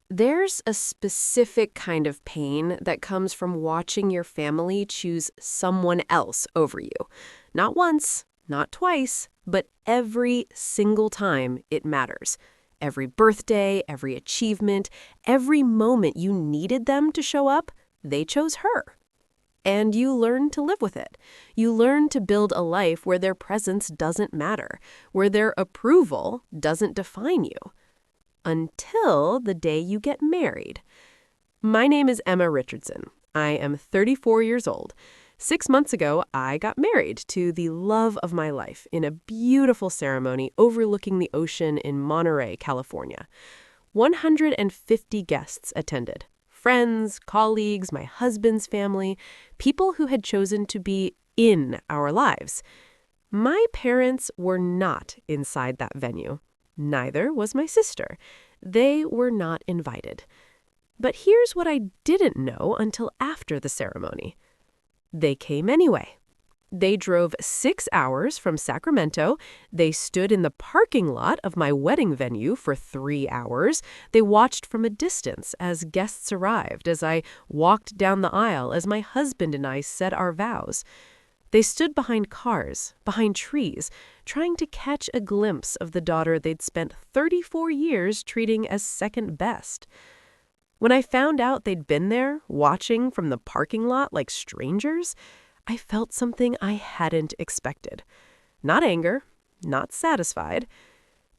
There's a specific kind of pain that comes from watching your family choose someone else over you. Not once, not twice, but every single time it matters. Every birthday, every achievement, every moment you needed them to show up, they chose her. And you learn to live with it. You learn to build a life where their presence doesn't matter, where their approval doesn't define you. Until the day you get married. My name is Emma Richardson. I am 34 years old. 6 months ago, I got married to the love of my life in a beautiful ceremony overlooking the ocean in Monterey, California. 150 guests attended. Friends, colleagues, my husband's family, people who had chosen to be in our lives. My parents were not inside that venue. Neither was my sister. They were not invited. But here's what I didn't know until after the ceremony. They came anyway. They drove 6 hours from Sacramento. They stood in the parking lot of my wedding venue for 3 hours. They watched from a distance as guests arrived, as I walked down the aisle, as my husband and I said our vows. They stood behind cars, behind trees, trying to catch a glimpse of the daughter they'd spent 34 years treating as second best. When I found out they'd been there, watching from the parking lot like strangers, I felt something I hadn't expected. Not anger, not satisfied,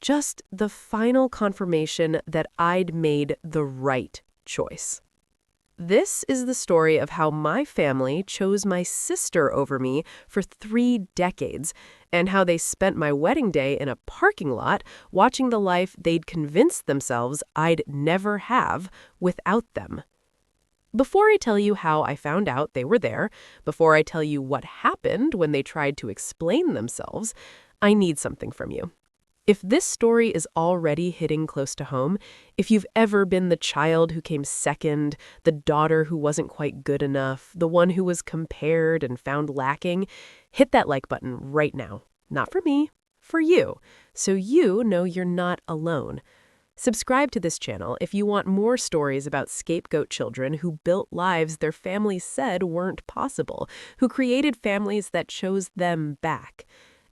just the final confirmation that I'd made the right choice. This is the story of how my family chose my sister over me for 3 decades, and how they spent my wedding day in a parking lot watching the life they'd convinced themselves I'd never have without them. Before I tell you how I found out they were there, before I tell you what happened when they tried to explain themselves, I need something from you. If this story is already hitting close to home, if you've ever been the child who came second, the daughter who wasn't quite good enough, the one who was compared and found lacking, hit that like button right now. Not for me, for you, so you know you're not alone. Subscribe to this channel if you want more stories about scapegoat children who built lives their families said weren't possible, who created families that chose them back.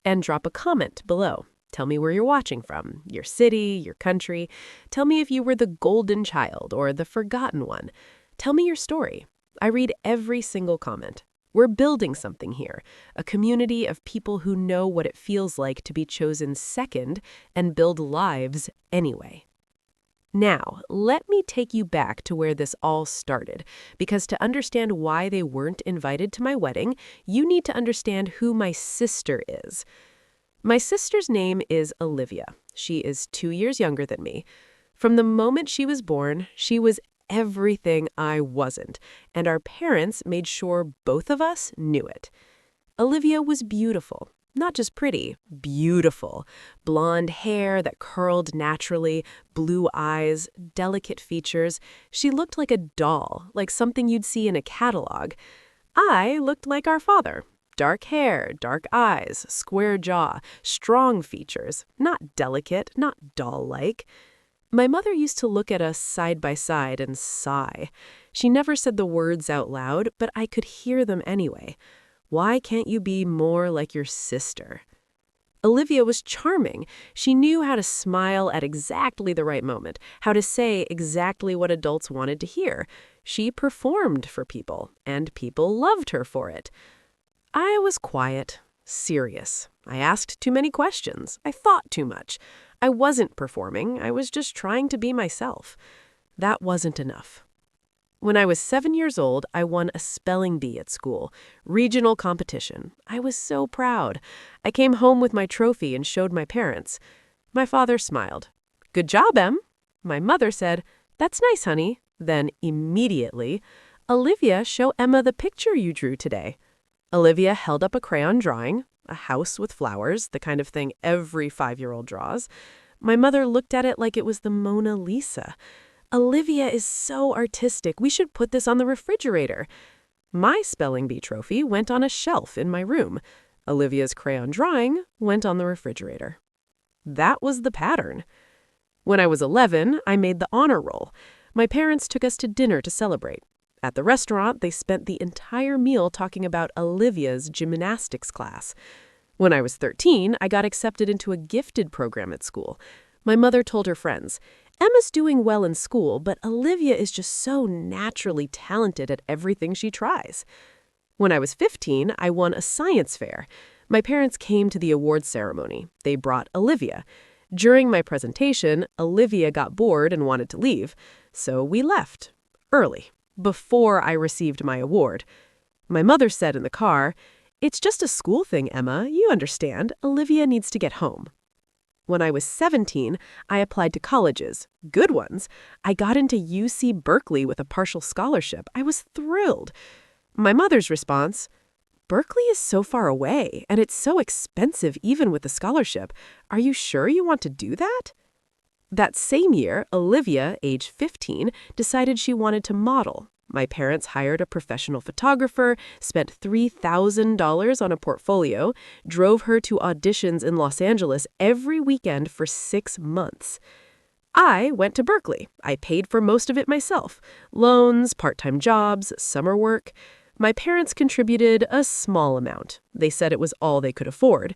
And drop a comment below. Tell me where you're watching from, your city, your country. Tell me if you were the golden child or the forgotten one. Tell me your story. I read every single comment. We're building something here, a community of people who know what it feels like to be chosen second and build lives anyway. Now, let me take you back to where this all started, because to understand why they weren't invited to my wedding, you need to understand who my sister is. My sister's name is Olivia. She is 2 years younger than me. From the moment she was born, she was everything I wasn't, and our parents made sure both of us knew it. Olivia was beautiful, not just pretty, beautiful. Blonde hair that curled naturally, blue eyes, delicate features. She looked like a doll, like something you'd see in a catalog. I looked like our father. Dark hair, dark eyes, square jaw, strong features, not delicate, not doll-like. My mother used to look at us side by side and sigh. She never said the words out loud, but I could hear them anyway. Why can't you be more like your sister? Olivia was charming. She knew how to smile at exactly the right moment, how to say exactly what adults wanted to hear. She performed for people, and people loved her for it. I was quiet, serious. I asked too many questions. I thought too much. I wasn't performing. I was just trying to be myself. That wasn't enough. When I was 7 years old, I won a spelling bee at school, regional competition. I was so proud. I came home with my trophy and showed my parents. My father smiled. "Good job, Em." My mother said, "That's nice, honey." Then immediately, "Olivia, show Emma the picture you drew today." Olivia held up a crayon drawing, a house with flowers, the kind of thing every 5-year-old draws. My mother looked at it like it was the Mona Lisa. "Olivia is so artistic. We should put this on the refrigerator." My spelling bee trophy went on a shelf in my room. Olivia's crayon drawing went on the refrigerator. That was the pattern. When I was 11, I made the honor roll. My parents took us to dinner to celebrate. At the restaurant, they spent the entire meal talking about Olivia's gymnastics class. When I was 13, I got accepted into a gifted program at school. My mother told her friends, "Emma's doing well in school, but Olivia is just so naturally talented at everything she tries." When I was 15, I won a science fair. My parents came to the awards ceremony. They brought Olivia. During my presentation, Olivia got bored and wanted to leave, so we left, early, before I received my award. My mother said in the car, "It's just a school thing, Emma. You understand. Olivia needs to get home." When I was 17, I applied to colleges, good ones. I got into UC Berkeley with a partial scholarship. I was thrilled. My mother's response, "Berkeley is so far away, and it's so expensive even with the scholarship. Are you sure you want to do that?" That same year, Olivia, age 15, decided she wanted to model. My parents hired a professional photographer, spent $3,000 on a portfolio, drove her to auditions in Los Angeles every weekend for 6 months. I went to Berkeley. I paid for most of it myself. Loans, part-time jobs, summer work. My parents contributed a small amount. They said it was all they could afford.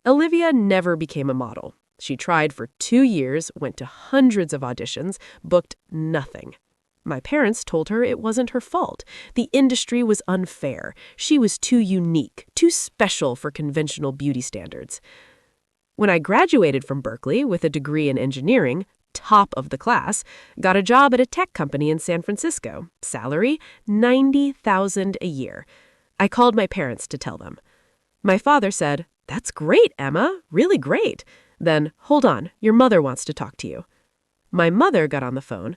Olivia never became a model. She tried for 2 years, went to hundreds of auditions, booked nothing. My parents told her it wasn't her fault. The industry was unfair. She was too unique, too special for conventional beauty standards. When I graduated from Berkeley with a degree in engineering, top of the class, got a job at a tech company in San Francisco. Salary, $90,000 a year. I called my parents to tell them. My father said, "That's great, Emma, really great." Then, "Hold on, your mother wants to talk to you." My mother got on the phone.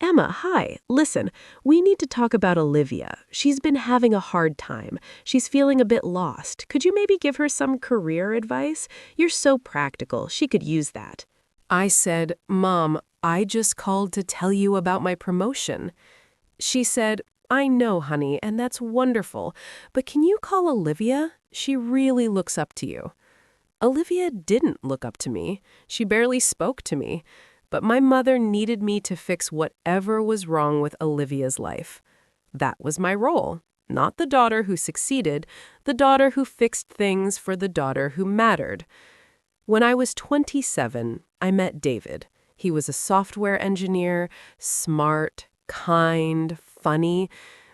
"Emma, hi. Listen, we need to talk about Olivia. She's been having a hard time. She's feeling a bit lost. Could you maybe give her some career advice? You're so practical. She could use that." I said, "Mom, I just called to tell you about my promotion." She said, "I know, honey, and that's wonderful, but can you call Olivia? She really looks up to you." Olivia didn't look up to me. She barely spoke to me. But my mother needed me to fix whatever was wrong with Olivia's life. That was my role. Not the daughter who succeeded, the daughter who fixed things for the daughter who mattered. When I was 27, I met David. He was a software engineer, smart, kind, funny.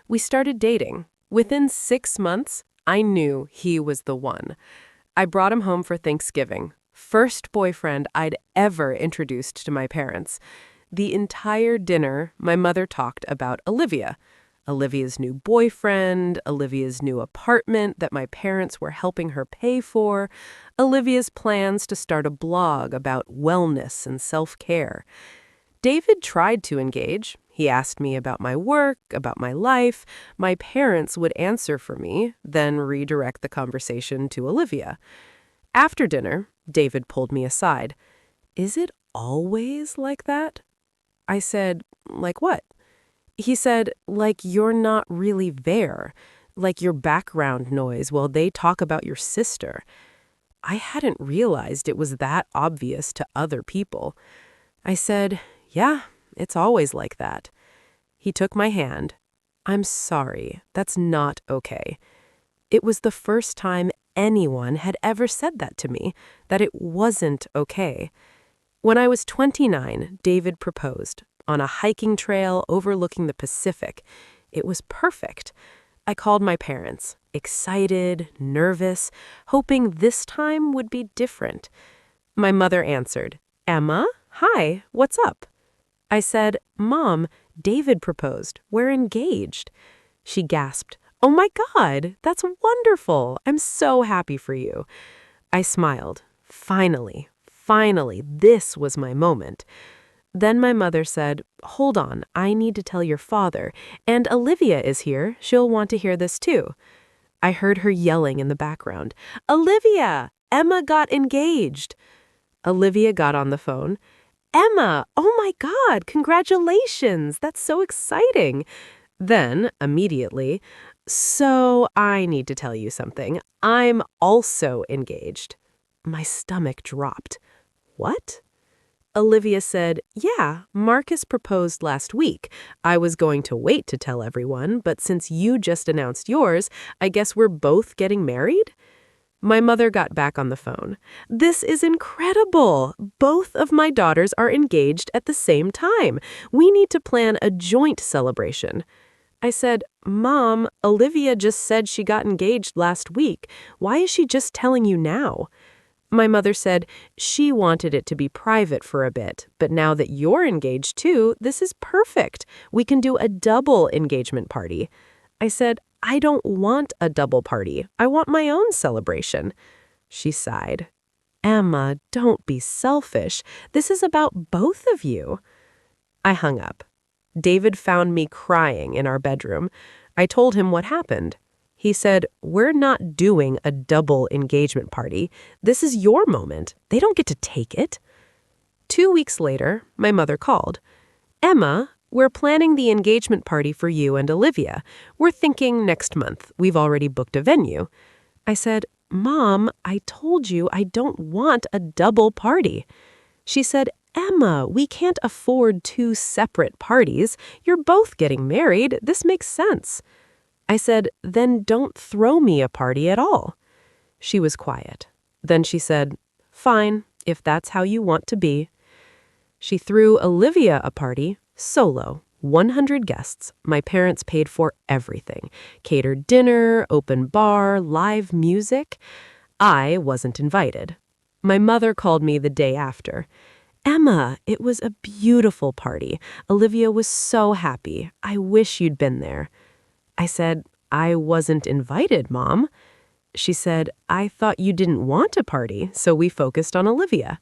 We started dating. Within 6 months, I knew he was the one. I brought him home for Thanksgiving. First boyfriend I'd ever introduced to my parents. The entire dinner, my mother talked about Olivia. Olivia's new boyfriend, Olivia's new apartment that my parents were helping her pay for, Olivia's plans to start a blog about wellness and self-care. David tried to engage. He asked me about my work, about my life. My parents would answer for me, then redirect the conversation to Olivia. After dinner, David pulled me aside. "Is it always like that?" I said, "Like what?" He said, "Like you're not really there. Like your background noise while they talk about your sister." I hadn't realized it was that obvious to other people. I said, "Yeah, it's always like that." He took my hand. "I'm sorry. That's not okay." It was the first time anyone had ever said that to me, that it wasn't okay. When I was 29, David proposed on a hiking trail overlooking the Pacific. It was perfect. I called my parents, excited, nervous, hoping this time would be different. My mother answered, "Emma, hi, what's up?" I said, "Mom, David proposed. We're engaged." She gasped, "Oh my God, that's wonderful. I'm so happy for you." I smiled. Finally, this was my moment. Then my mother said, "Hold on, I need to tell your father. And Olivia is here. She'll want to hear this too." I heard her yelling in the background, "Olivia, Emma got engaged." Olivia got on the phone. "Emma, oh my God, congratulations. That's so exciting." Then, immediately, "So I need to tell you something. I'm also engaged." My stomach dropped. What? Olivia said, "Yeah, Marcus proposed last week. I was going to wait to tell everyone, but since you just announced yours, I guess we're both getting married?" My mother got back on the phone. "This is incredible! Both of my daughters are engaged at the same time. We need to plan a joint celebration." I said, "Mom, Olivia just said she got engaged last week. Why is she just telling you now?" My mother said she wanted it to be private for a bit, but now that you're engaged too, this is perfect. We can do a double engagement party. I said, "I don't want a double party. I want my own celebration." She sighed. "Emma, don't be selfish. This is about both of you." I hung up. David found me crying in our bedroom. I told him what happened. He said, "We're not doing a double engagement party. This is your moment. They don't get to take it." 2 weeks later, my mother called. "Emma, we're planning the engagement party for you and Olivia. We're thinking next month. We've already booked a venue." I said, "Mom, I told you I don't want a double party." She said, "Emma, we can't afford 2 separate parties. You're both getting married. This makes sense." I said, "Then don't throw me a party at all." She was quiet. Then she said, "Fine, if that's how you want to be." She threw Olivia a party, solo, 100 guests. My parents paid for everything. Catered dinner, open bar, live music. I wasn't invited. My mother called me the day after. "Emma, it was a beautiful party. Olivia was so happy. I wish you'd been there." I said, "I wasn't invited, Mom." She said, "I thought you didn't want a party, so we focused on Olivia."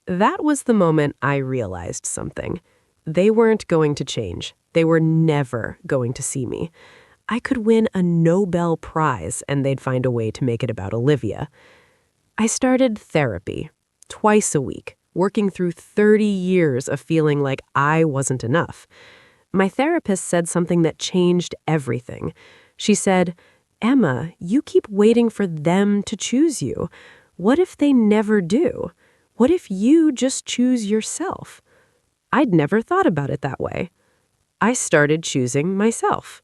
That was the moment I realized something. They weren't going to change. They were never going to see me. I could win a Nobel Prize, and they'd find a way to make it about Olivia. I started therapy, twice a week, working through 30 years of feeling like I wasn't enough. My therapist said something that changed everything. She said, "Emma, you keep waiting for them to choose you. What if they never do? What if you just choose yourself?" I'd never thought about it that way. I started choosing myself.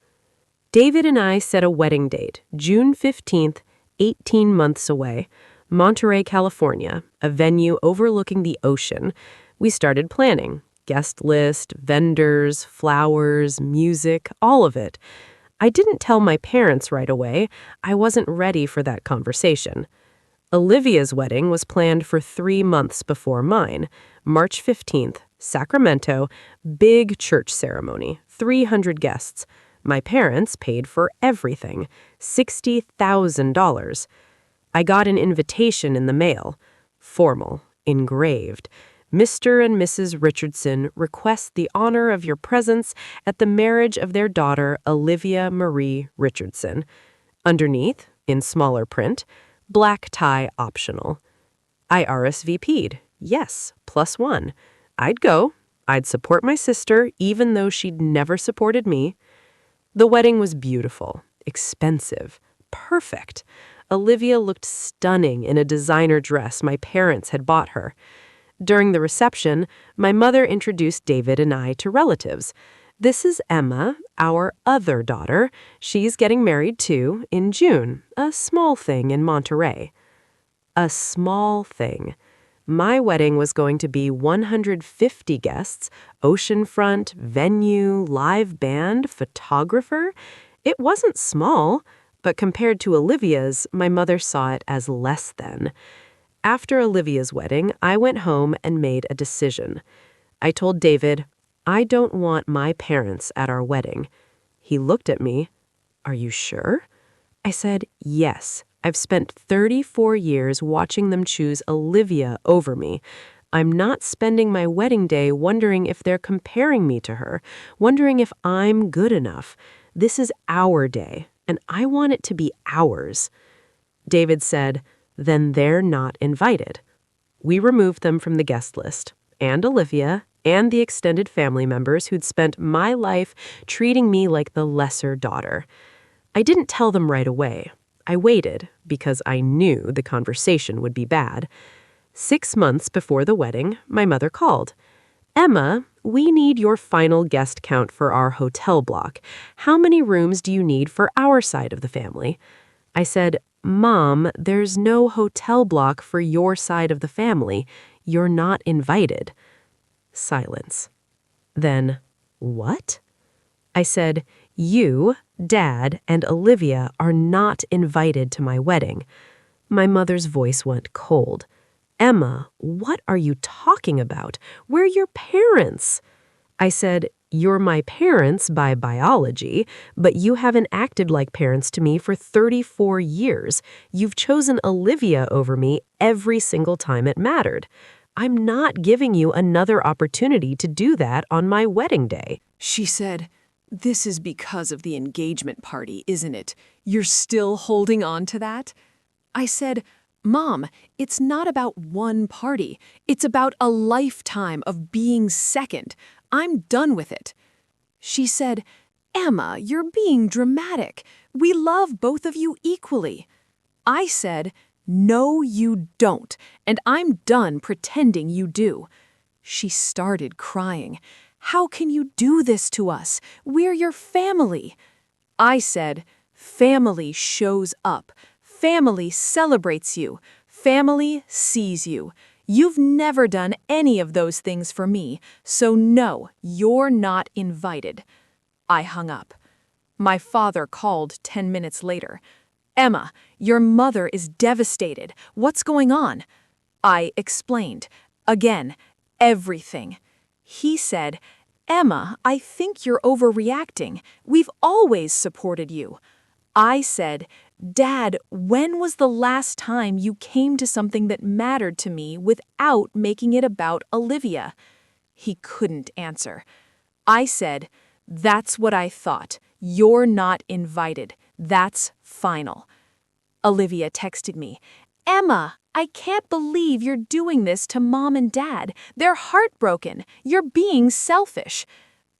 David and I set a wedding date, June 15th, 18 months away, Monterey, California, a venue overlooking the ocean. We started planning. Guest list, vendors, flowers, music, all of it. I didn't tell my parents right away. I wasn't ready for that conversation. Olivia's wedding was planned for 3 months before mine. March 15th, Sacramento, big church ceremony, 300 guests. My parents paid for everything, $60,000. I got an invitation in the mail, formal, engraved. "Mr. and Mrs. Richardson request the honor of your presence at the marriage of their daughter, Olivia Marie Richardson." Underneath, in smaller print, "Black tie optional." I RSVP'd. Yes, +1. I'd go. I'd support my sister, even though she'd never supported me. The wedding was beautiful, expensive, perfect. Olivia looked stunning in a designer dress my parents had bought her. During the reception, my mother introduced David and I to relatives. "This is Emma, our other daughter. She's getting married too, in June, a small thing in Monterey." A small thing. My wedding was going to be 150 guests, oceanfront, venue, live band, photographer. It wasn't small, but compared to Olivia's, my mother saw it as less than. After Olivia's wedding, I went home and made a decision. I told David, "I don't want my parents at our wedding." He looked at me. "Are you sure?" I said, "Yes. I've spent 34 years watching them choose Olivia over me. I'm not spending my wedding day wondering if they're comparing me to her, wondering if I'm good enough. This is our day, and I want it to be ours." David said, "Then they're not invited." We removed them from the guest list, and Olivia, and the extended family members who'd spent my life treating me like the lesser daughter. I didn't tell them right away. I waited because I knew the conversation would be bad. 6 months before the wedding, my mother called. Emma, we need your final guest count for our hotel block. How many rooms do you need for our side of the family? I said, Mom, there's no hotel block for your side of the family. You're not invited. Silence. Then, what? I said, you, Dad, and Olivia are not invited to my wedding. My mother's voice went cold. Emma, what are you talking about? We're your parents. I said, you're my parents by biology, but you haven't acted like parents to me for 34 years. You've chosen Olivia over me every single time it mattered. I'm not giving you another opportunity to do that on my wedding day. She said, this is because of the engagement party, isn't it? You're still holding on to that? I said, Mom, it's not about one party. It's about a lifetime of being second. I'm done with it. She said, Emma, you're being dramatic. We love both of you equally. I said, no, you don't, and I'm done pretending you do. She started crying. How can you do this to us? We're your family. I said, family shows up. Family celebrates you. Family sees you. You've never done any of those things for me, so no, you're not invited. I hung up. My father called 10 minutes later. Emma, your mother is devastated. What's going on? I explained. Again, everything. He said, Emma, I think you're overreacting. We've always supported you. I said, Dad, when was the last time you came to something that mattered to me without making it about Olivia? He couldn't answer. I said, that's what I thought. You're not invited. That's final. Olivia texted me, Emma, I can't believe you're doing this to Mom and Dad. They're heartbroken. You're being selfish.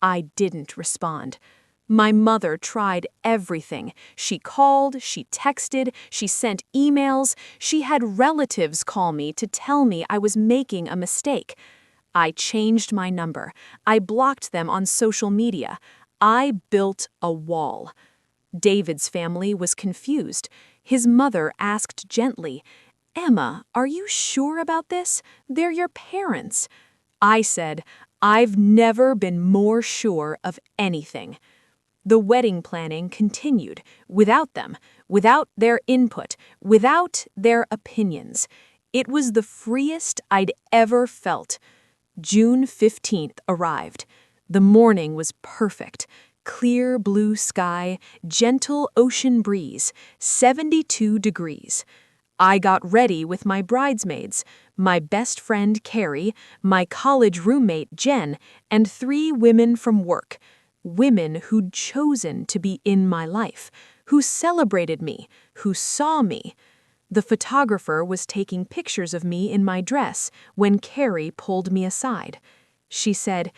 I didn't respond. My mother tried everything. She called, she texted, she sent emails. She had relatives call me to tell me I was making a mistake. I changed my number. I blocked them on social media. I built a wall. David's family was confused. His mother asked gently, Emma, are you sure about this? They're your parents. I said, I've never been more sure of anything. The wedding planning continued, without them, without their input, without their opinions. It was the freest I'd ever felt. June 15th arrived. The morning was perfect. Clear blue sky, gentle ocean breeze, 72 degrees. I got ready with my bridesmaids, my best friend Carrie, my college roommate Jen, and 3 women from work. Women who'd chosen to be in my life, who celebrated me, who saw me. The photographer was taking pictures of me in my dress when Carrie pulled me aside. She said,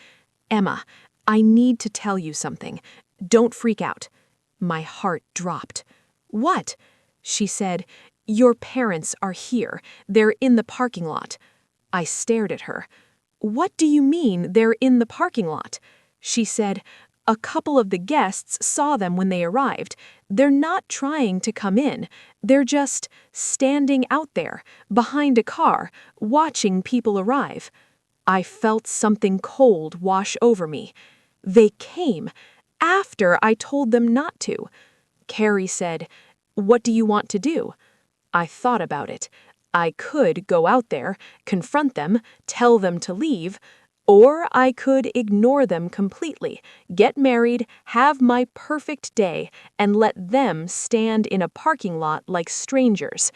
Emma, I need to tell you something. Don't freak out. My heart dropped. What? She said, your parents are here. They're in the parking lot. I stared at her. What do you mean they're in the parking lot? She said, a couple of the guests saw them when they arrived. They're not trying to come in. They're just standing out there, behind a car, watching people arrive. I felt something cold wash over me. They came after I told them not to. Carrie said, what do you want to do? I thought about it. I could go out there, confront them, tell them to leave, or I could ignore them completely, get married, have my perfect day, and let them stand in a parking lot like strangers.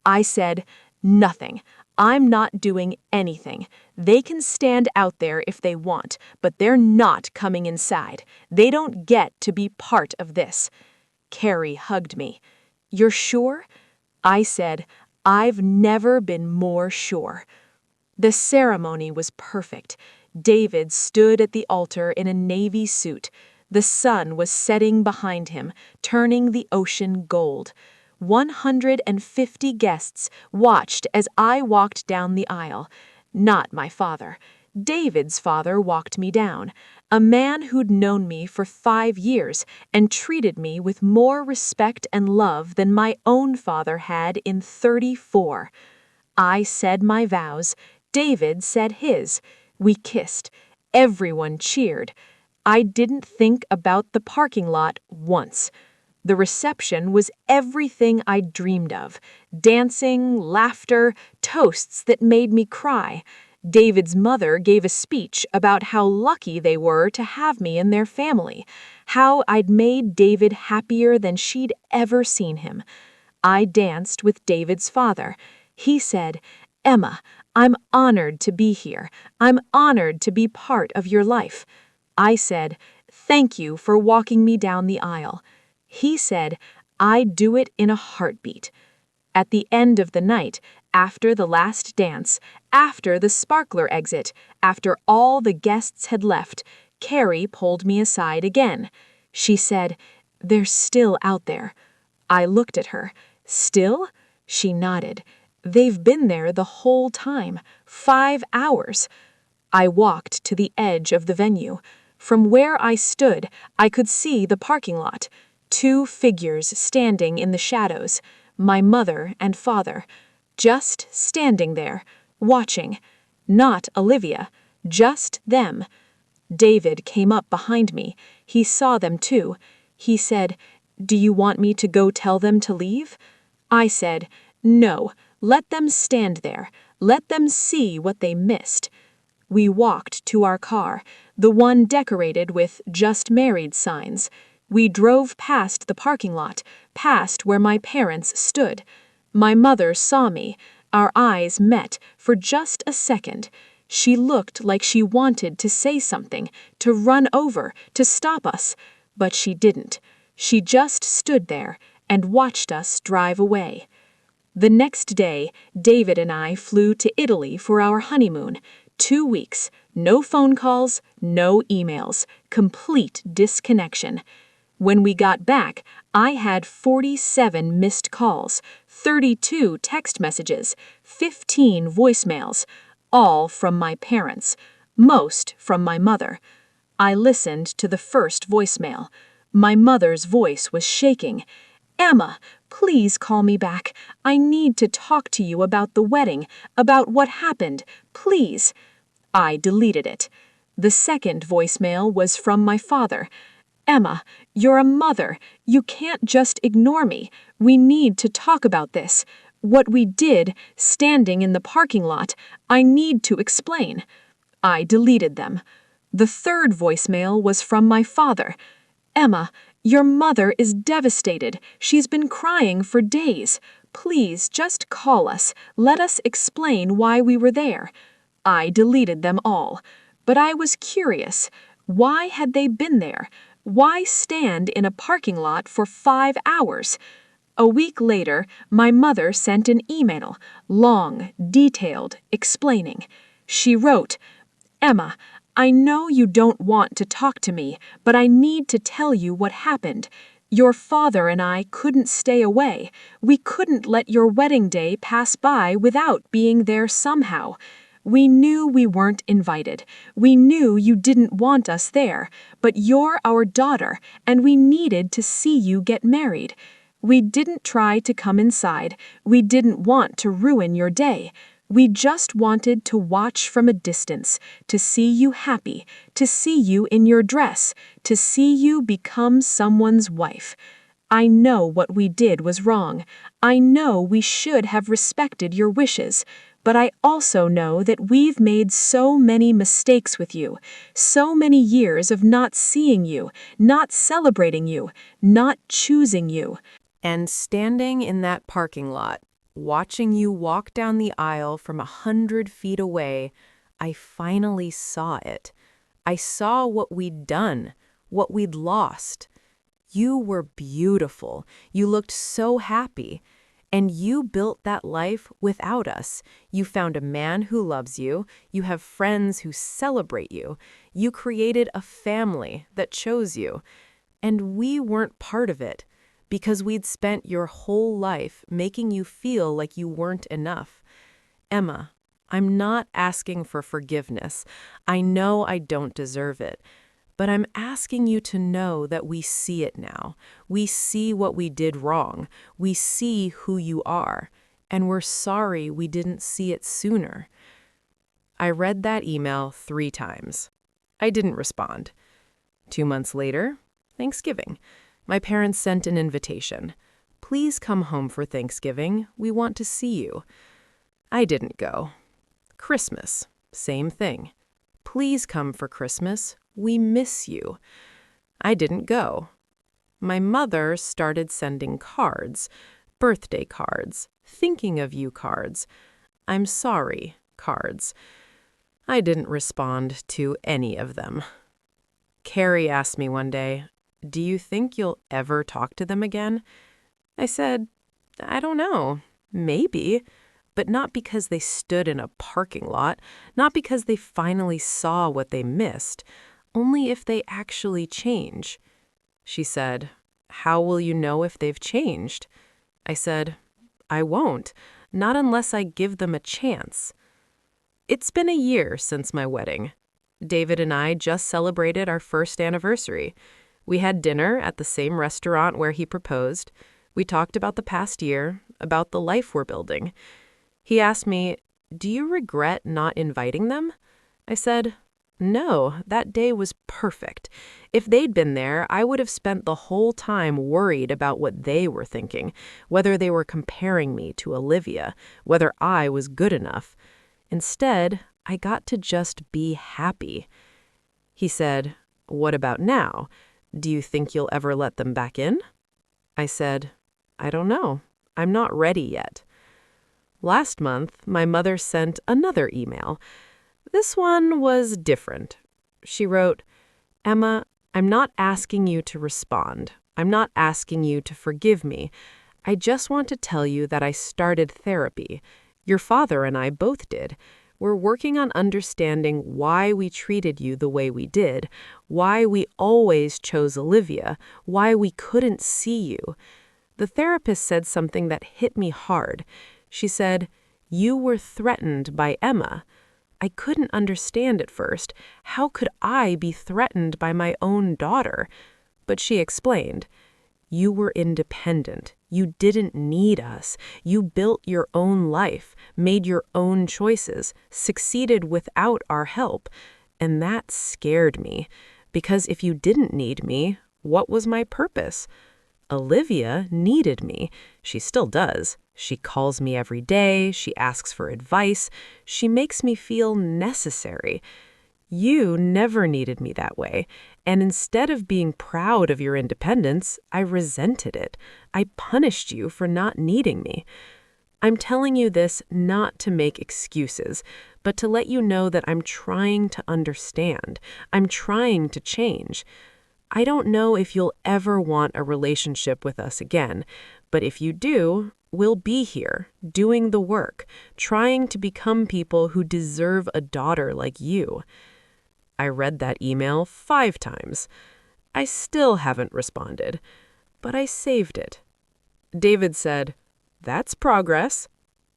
I said, nothing. I'm not doing anything. They can stand out there if they want, but they're not coming inside. They don't get to be part of this. Carrie hugged me. You're sure? I said, I've never been more sure. The ceremony was perfect. David stood at the altar in a navy suit. The sun was setting behind him, turning the ocean gold. 150 guests watched as I walked down the aisle. Not my father. David's father walked me down, a man who'd known me for 5 years and treated me with more respect and love than my own father had in 34. I said my vows. David said his. We kissed. Everyone cheered. I didn't think about the parking lot once. The reception was everything I dreamed of. Dancing, laughter, toasts that made me cry. David's mother gave a speech about how lucky they were to have me in their family, how I'd made David happier than she'd ever seen him. I danced with David's father. He said, "Emma, I'm honored to be here. I'm honored to be part of your life." I said, "Thank you for walking me down the aisle." He said, "I'd do it in a heartbeat." At the end of the night, after the last dance, after the sparkler exit, after all the guests had left, Carrie pulled me aside again. She said, "They're still out there." I looked at her. "Still?" She nodded. "They've been there the whole time, 5 hours." I walked to the edge of the venue. From where I stood, I could see the parking lot. 2 figures standing in the shadows, my mother and father, just standing there, watching. Not Olivia, just them. David came up behind me. He saw them too. He said, "Do you want me to go tell them to leave?" I said, "No, let them stand there. Let them see what they missed." We walked to our car, the one decorated with "Just Married" signs. We drove past the parking lot, past where my parents stood. My mother saw me. Our eyes met for just a second. She looked like she wanted to say something, to run over, to stop us. But she didn't. She just stood there and watched us drive away. The next day, David and I flew to Italy for our honeymoon. 2 weeks, no phone calls, no emails, complete disconnection. When we got back, I had 47 missed calls, 32 text messages, 15 voicemails, all from my parents, most from my mother. I listened to the first voicemail. My mother's voice was shaking. "Emma, please call me back. I need to talk to you about the wedding, about what happened, please." I deleted it. The second voicemail was from my father. "Emma, you're a mother. You can't just ignore me. We need to talk about this. What we did, standing in the parking lot, I need to explain." I deleted them. The third voicemail was from my father. "Emma, your mother is devastated. She's been crying for days. Please just call us. Let us explain why we were there." I deleted them all. But I was curious. Why had they been there? Why stand in a parking lot for 5 hours? A week later, my mother sent an email, long, detailed, explaining. She wrote, "Emma, I know you don't want to talk to me, but I need to tell you what happened. Your father and I couldn't stay away. We couldn't let your wedding day pass by without being there somehow. We knew we weren't invited. We knew you didn't want us there, but you're our daughter, and we needed to see you get married. We didn't try to come inside. We didn't want to ruin your day. We just wanted to watch from a distance, to see you happy, to see you in your dress, to see you become someone's wife. I know what we did was wrong. I know we should have respected your wishes. But I also know that we've made so many mistakes with you, so many years of not seeing you, not celebrating you, not choosing you." And standing in that parking lot, watching you walk down the aisle from 100 feet away, I finally saw it. I saw what we'd done, what we'd lost. You were beautiful. You looked so happy. And you built that life without us. You found a man who loves you. You have friends who celebrate you. You created a family that chose you. And we weren't part of it. because we'd spent your whole life making you feel like you weren't enough. Emma, I'm not asking for forgiveness. I know I don't deserve it. But I'm asking you to know that we see it now. We see what we did wrong. We see who you are. And we're sorry we didn't see it sooner. I read that email 3 times. I didn't respond. 2 months later, Thanksgiving, my parents sent an invitation. Please come home for Thanksgiving. We want to see you. I didn't go. Christmas, same thing. Please come for Christmas. We miss you. I didn't go. My mother started sending cards, birthday cards, thinking of you cards, I'm sorry cards. I didn't respond to any of them. Carrie asked me one day, "Do you think you'll ever talk to them again?" I said, "I don't know. Maybe." But not because they stood in a parking lot, not because they finally saw what they missed, only if they actually change. She said, "How will you know if they've changed?" I said, "I won't, not unless I give them a chance." It's been a year since my wedding. David and I just celebrated our first anniversary. We had dinner at the same restaurant where he proposed. We talked about the past year, about the life we're building. He asked me, "Do you regret not inviting them?" I said, "No, that day was perfect. If they'd been there, I would have spent the whole time worried about what they were thinking, whether they were comparing me to Olivia, whether I was good enough. Instead, I got to just be happy." He said, "What about now? Do you think you'll ever let them back in?" I said, "I don't know. I'm not ready yet." Last month, my mother sent another email. This one was different. She wrote, "Emma, I'm not asking you to respond. I'm not asking you to forgive me. I just want to tell you that I started therapy. Your father and I both did. We're working on understanding why we treated you the way we did, why we always chose Olivia, why we couldn't see you." The therapist said something that hit me hard. She said, "You were threatened by Emma." I couldn't understand at first. How could I be threatened by my own daughter? But she explained, "You were independent. You didn't need us. You built your own life, made your own choices, succeeded without our help." And that scared me, because if you didn't need me, what was my purpose? Olivia needed me. She still does. She calls me every day. She asks for advice. She makes me feel necessary. You never needed me that way. And instead of being proud of your independence, I resented it. I punished you for not needing me. I'm telling you this not to make excuses, but to let you know that I'm trying to understand. I'm trying to change. I don't know if you'll ever want a relationship with us again, but if you do, we'll be here, doing the work, trying to become people who deserve a daughter like you. I read that email 5 times. I still haven't responded, but I saved it. David said, "That's progress."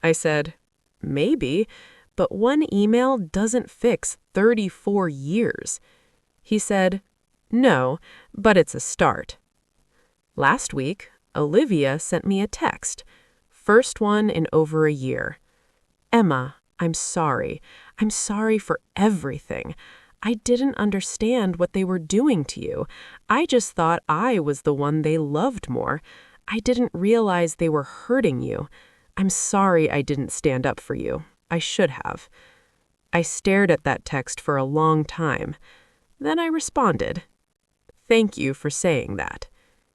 I said, "Maybe, but one email doesn't fix 34 years. He said, "No, but it's a start." Last week, Olivia sent me a text. First one in over a year. "Emma, I'm sorry. I'm sorry for everything. I didn't understand what they were doing to you. I just thought I was the one they loved more. I didn't realize they were hurting you. I'm sorry I didn't stand up for you. I should have." I stared at that text for a long time. Then I responded. "Thank you for saying that."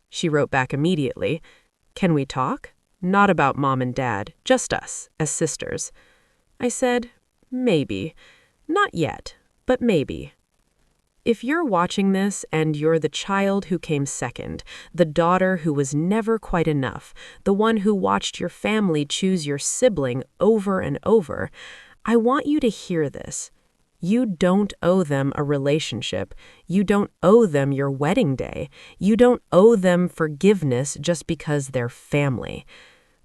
She wrote back immediately, "Can we talk? Not about Mom and Dad, just us, as sisters." I said, "Maybe. Not yet, but maybe." If you're watching this and you're the child who came second, the daughter who was never quite enough, the one who watched your family choose your sibling over and over, I want you to hear this. You don't owe them a relationship. You don't owe them your wedding day. You don't owe them forgiveness just because they're family.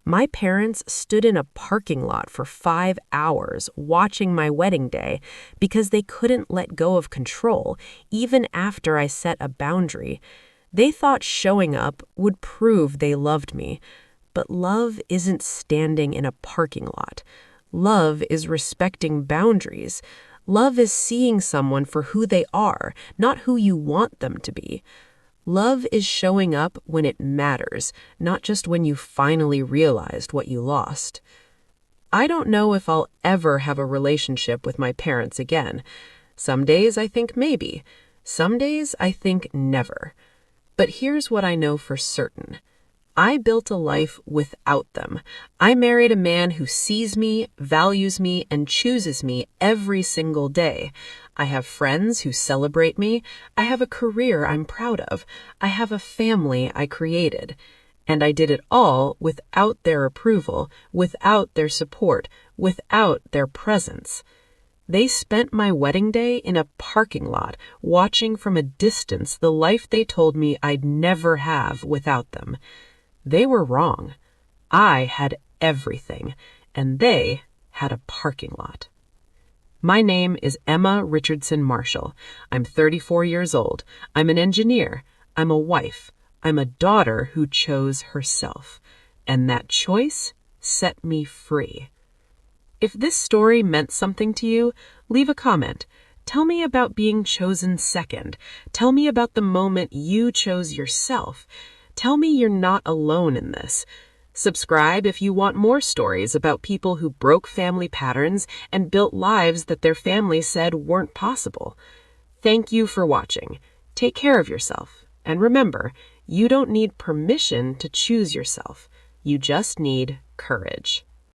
My parents stood in a parking lot for 5 hours watching my wedding day because they couldn't let go of control, even after I set a boundary. They thought showing up would prove they loved me. But love isn't standing in a parking lot. Love is respecting boundaries. Love is seeing someone for who they are, not who you want them to be. Love is showing up when it matters, not just when you finally realized what you lost. I don't know if I'll ever have a relationship with my parents again. Some days I think maybe. Some days I think never. But here's what I know for certain. I built a life without them. I married a man who sees me, values me, and chooses me every single day. I have friends who celebrate me. I have a career I'm proud of. I have a family I created. And I did it all without their approval, without their support, without their presence. They spent my wedding day in a parking lot, watching from a distance the life they told me I'd never have without them. They were wrong. I had everything, and they had a parking lot. My name is Emma Richardson Marshall. I'm 34 years old. I'm an engineer. I'm a wife. I'm a daughter who chose herself. And that choice set me free. If this story meant something to you, leave a comment. Tell me about being chosen second. Tell me about the moment you chose yourself. Tell me you're not alone in this. Subscribe if you want more stories about people who broke family patterns and built lives that their family said weren't possible. Thank you for watching. Take care of yourself. And remember, you don't need permission to choose yourself. You just need courage.